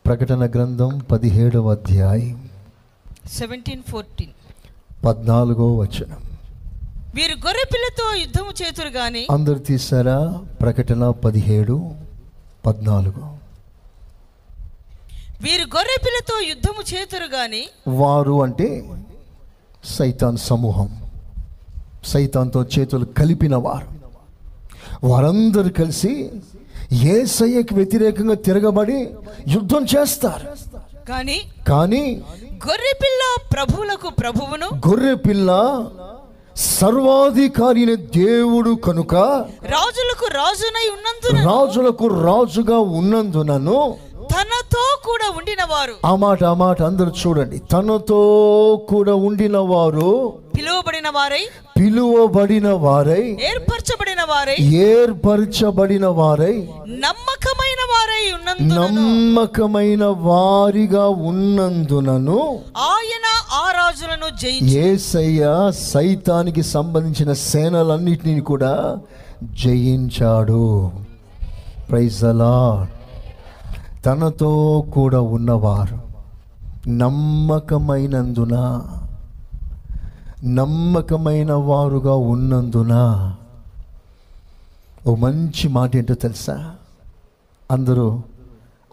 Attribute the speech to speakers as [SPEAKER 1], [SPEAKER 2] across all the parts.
[SPEAKER 1] ప్రకటన గ్రంథం 17వ అధ్యాయం
[SPEAKER 2] 17:14
[SPEAKER 1] 14వ వచనం.
[SPEAKER 2] వీరు గొర్రెపిల్లతో యుద్ధము చేతురు గాని.
[SPEAKER 1] అందరు తీసారా? ప్రకటన 17:14.
[SPEAKER 2] వీరు గొర్రెపిల్లతో యుద్ధము చేతురు గాని.
[SPEAKER 1] వారు అంటే సైతాన్ సమూహం, సైతాన్తో చేతులు కలిపిన వారు. వారందరూ కలిసి యేసయ్యకి వ్యతిరేకంగా తిరగబడి యుద్ధం చేస్తారు. కానీ
[SPEAKER 2] గొర్రెపిల్ల ప్రభువులకు ప్రభువును,
[SPEAKER 1] గొర్రెపిల్ల సర్వాధికారి దేవుడు కనుక
[SPEAKER 2] రాజులకు
[SPEAKER 1] రాజుగా ఉన్నందునను
[SPEAKER 2] తనతో కూడా ఉండిన వారు.
[SPEAKER 1] ఆ మాట అందరూ చూడండి. తనతో కూడా ఉండిన వారు, పిలువబడిన వారై ఏర్పరచబడిన వారై నమ్మకమైన వారిగా ఉన్నందునను
[SPEAKER 2] ఆయన ఆ రాజులను జయించి,
[SPEAKER 1] యేసయ్య సైతానికి సంబంధించిన సేనలన్నిటినీ కూడా జయించాడు. Praise the Lord. తనతో కూడా ఉన్నవారు నమ్మకమైన వారుగా ఉన్నందున. ఓ మంచి మాట ఏంటో తెలుసా? అందరూ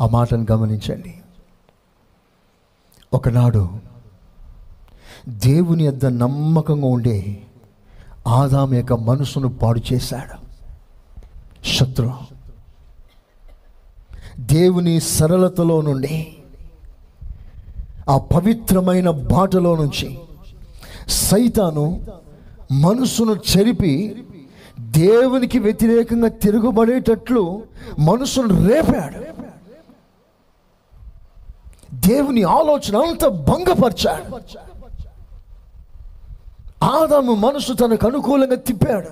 [SPEAKER 1] ఆ మాటను గమనించండి. ఒకనాడు దేవుని యొద్ద నమ్మకంగా ఉండే ఆదాము యొక్క మనసును పాడు చేశాడు శత్రువు. దేవుని సరళతలో నుండి, ఆ పవిత్రమైన బాటలో నుంచి సైతాను మనసును చెరిపి దేవునికి వ్యతిరేకంగా తిరుగుబడేటట్లు మనసును రేపాడు. దేవుని ఆలోచన అంతా భంగపరిచాడు. ఆదాము మనసు తనకు అనుకూలంగా తిప్పాడు.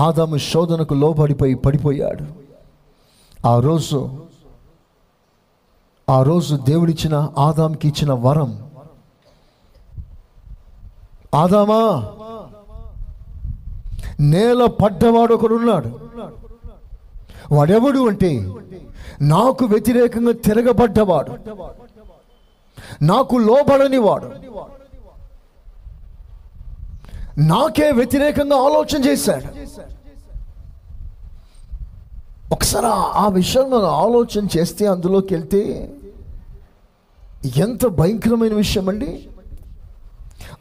[SPEAKER 1] ఆదాము శోధనకు లోబడిపోయి పడిపోయాడు. ఆ రోజు దేవుడిచ్చిన ఆదాముకి ఇచ్చిన వరం, ఆదామా నేల పడ్డవాడు ఒకడున్నాడు. వాడెవడు అంటే నాకు వ్యతిరేకంగా తిరగబడ్డవాడు, నాకు లోబడని వాడు, నాకే వ్యతిరేకంగా ఆలోచన చేశాడు. ఒకసారి ఆ విషయంలో ఆలోచన చేస్తే, అందులోకి వెళ్తే ఎంత భయంకరమైన విషయం అండి.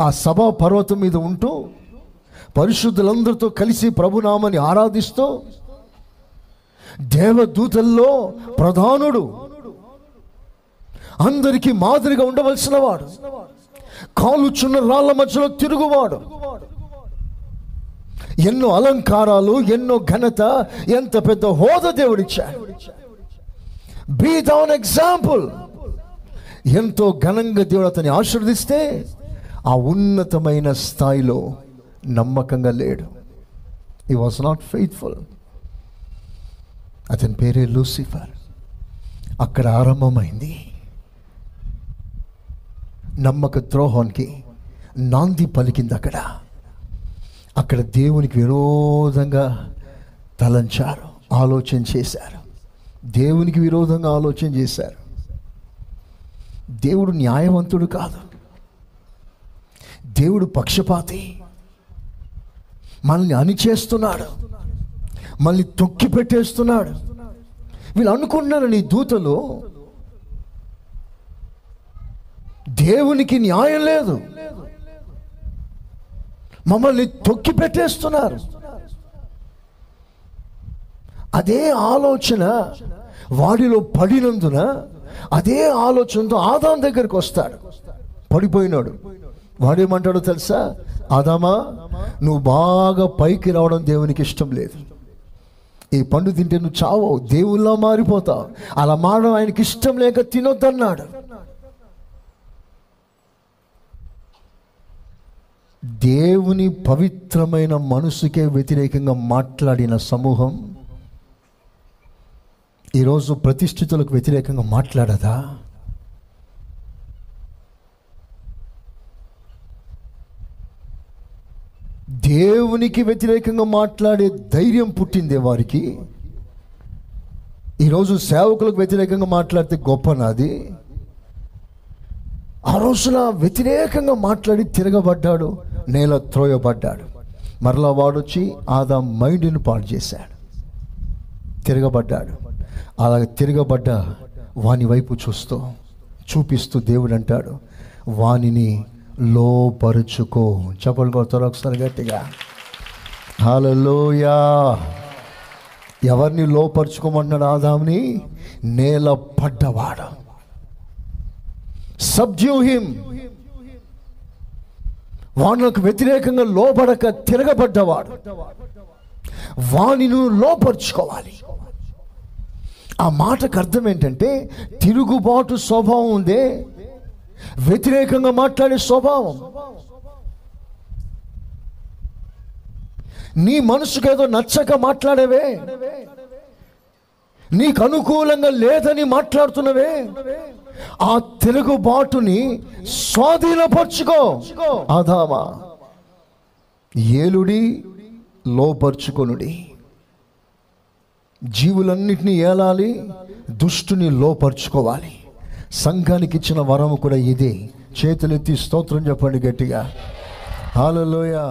[SPEAKER 1] ఆ సభా పర్వతం మీద ఉంటూ పరిశుద్ధులందరితో కలిసి ప్రభునామని ఆరాధిస్తూ, దేవదూతల్లో ప్రధానుడు, అందరికీ మాదిరిగా ఉండవలసిన వాడు, కాలుచున్న రాళ్ల మధ్యలో తిరుగువాడు, ఎన్నో అలంకారాలు, ఎన్నో ఘనత, ఎంత పెద్ద హోదా దేవుడిచ్చాడు. Be thou an example. ఎంతో ఘనంగా దేవుడు అతన్ని ఆశీర్వదిస్తే ఆ ఉన్నతమైన స్థాయిలో నమ్మకంగా లేడు. హి వాజ్ నాట్ ఫెయిత్ఫుల్. అతని పేరే లూసిఫర్. అక్కడ ఆరంభమైంది నమ్మక ద్రోహానికి నాంది పలికింది. అక్కడ దేవునికి విరోధంగా తలంచారు, ఆలోచన చేశారు. దేవునికి విరోధంగా ఆలోచన చేశారు. దేవుడు న్యాయవంతుడు కాదు, దేవుడు పక్షపాతి. మనల్ని అణిచేస్తున్నాడు, మనల్ని తొక్కి పెట్టేస్తున్నాడు. వీళ్ళు అనుకున్నారు, నీ దూతలు దేవునికి న్యాయం లేదు, మమ్మల్ని తొక్కి పెట్టేస్తున్నారు. అదే ఆలోచన వాడిలో పడినందున, అదే ఆలోచనతో ఆదాము దగ్గరికి వస్తాడు. పడిపోయినాడు. వాడేమంటాడో తెలుసా? ఆదామా, నువ్వు బాగా పైకి రావడం దేవునికి ఇష్టం లేదు. ఈ పండు తింటే నువ్వు చావవు, దేవుళ్ళ మారిపోతావు. అలా మారడం ఆయనకి ఇష్టం లేక తినొద్దన్నాడు. దేవుని పవిత్రమైన మనసుకే వ్యతిరేకంగా మాట్లాడిన సమూహం ఈరోజు ప్రతిష్ఠితులకు వ్యతిరేకంగా మాట్లాడదా? దేవునికి వ్యతిరేకంగా మాట్లాడే ధైర్యం పుట్టిందే వారికి. ఈరోజు సేవకులకు వ్యతిరేకంగా మాట్లాడితే గొప్ప నాది. ఆ రోజున వ్యతిరేకంగా మాట్లాడి తిరగబడ్డాడు, నేల త్రోయబడ్డాడు. మరలా వాడొచ్చి ఆదాం మైండ్ని పాడు చేశాడు, తిరగబడ్డాడు. అలాగే తిరగబడ్డ వాని వైపు చూపిస్తూ దేవుడు అంటాడు, వానిని లోపరుచుకో. చెప్పలు కొడతారు ఒకసారి గట్టిగా. హల్లెలూయా. ఎవరిని లోపరుచుకోమన్నాడు? ఆదాంని, నేల పడ్డవాడు. Subdue him. వానికి వ్యతిరేకంగా లోబడక తిరగబడ్డవాడు, వానిని లోపరుచుకోవాలి. ఆ మాటకు అర్థం ఏంటంటే, తిరుగుబాటు స్వభావం ఉందే, వ్యతిరేకంగా మాట్లాడే స్వభావం. నీ మనసుకు ఏదో నచ్చక మాట్లాడేవే, నీకు అనుకూలంగా లేదని మాట్లాడుతున్నవే, ఆ తిరుగుబాటుని స్వాధీనపరుచుకో. ఆదామా, ఏలుడి లోపరుచుకొనుడి. జీవులన్నిటినీ ఏలాలి, దుష్టుని లోపరుచుకోవాలి. సంఘానికి ఇచ్చిన వరము కూడా ఇదే. చేతులెత్తి స్తోత్రం చెప్పండి గట్టిగా. హల్లెలూయా.